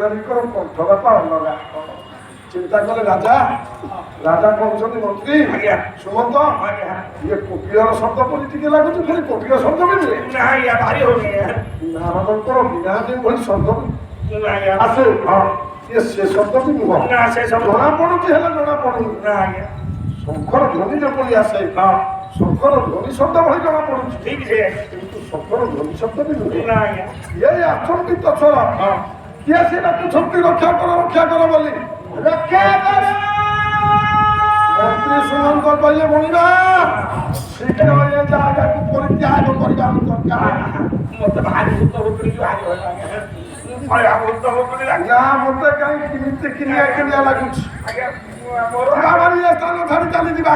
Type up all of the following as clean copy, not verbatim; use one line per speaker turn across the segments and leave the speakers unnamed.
ନାରୀଙ୍କର କଣ୍ଠ ବାପା ଅଲଗା। ଚିନ୍ତା କଲେ ରାଜା ରାଜା କହୁଛନ୍ତି ମନ୍ତ୍ରୀ ସୁମନ୍ତ ଇଏ କୋକିଳର ଶବ୍ଦ ପରି ଟିକେ ଲାଗୁଛି, ପୁଣି କୋକିଳ ଶବ୍ଦ ବି ନୁହେଁ। ନାରଦଙ୍କର ବିନା ଭଳି ଶବ୍ଦ ଆସେ। ସେ ଶବ୍ଦ ବି ନୁହଁ, ଜଣା ପଡୁଛି ହେଲେ ଜଣା ପଡୁନି। ଶଙ୍ଖର ଧ୍ୱନି ଯେପରି ଆସେ, ଶଙ୍ଖର ଧ୍ୱନି ଶବ୍ଦ ଭଳି ଜଣା ପଡୁଛି, କିନ୍ତୁ ଶଙ୍ଖର ଧ୍ୱନି ଶବ୍ଦ ବି ନୁହେଁ। ଇଏ ଆଚମ୍ବିତ ସ୍ୱର, କିଏ ସେ ଡାକୁଛନ୍ତି ରକ୍ଷା କର ବୋଲି। ମନ୍ତ୍ରୀ ସୁମନ୍ତ କହିଲେ ମଣିବା ଶୀଘ୍ର ଏ ଜାଗାକୁ ପରିତ୍ୟାଗ କରିବା ଦରକାର।
ମତେ ଭାରି ଭୂତ
ମତେ କାହିଁ କେମିତି କିଣିଆ ଲାଗୁଛି। ସ୍ଥାନ ଛାଡି ଚାଲିଯିବା।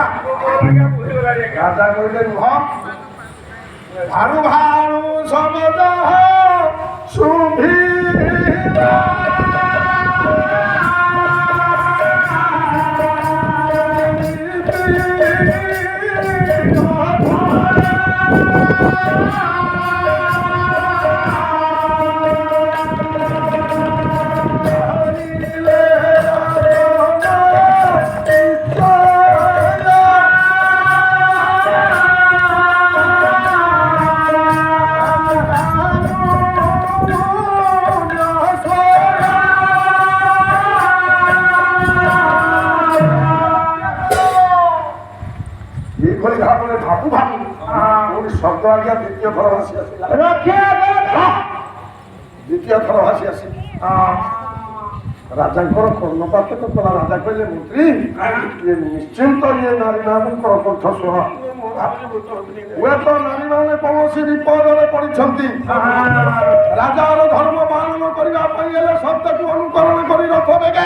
ରାଜା କହିଲେ ନୁହଁ, ଭାଣୁ ଭାଣୁ ଶବ୍ଦ ଶୁଭିଲା ଶବ୍ଦ ଆଜ୍ଞା ଦ୍ୱିତୀୟ ଥର ଭାସି ଆସିଲା। ଦ୍ୱିତୀୟ ଥର ଭାସି ଆସି ରାଜାଙ୍କର କର୍ଣ୍ଣପାତ କଲା। ରାଜା କହିଲେ ମନ୍ତ୍ରୀ ଇଏ ନିଶ୍ଚିନ୍ତ ଇଏ ନାରୀ ମାନଙ୍କର କଣ୍ଠ ସ୍ୱର। ହୁଏତ ନାରୀମାନେ କୌଣସି ବିପଦରେ ପଡ଼ିଛନ୍ତି। ରାଜାର ଧର୍ମ ପାଳନ କରିବା ପାଇଁ ହେଲେ ସତ୍ୟକୁ ଅନୁକରଣ କରି ରଥ ବେଗେ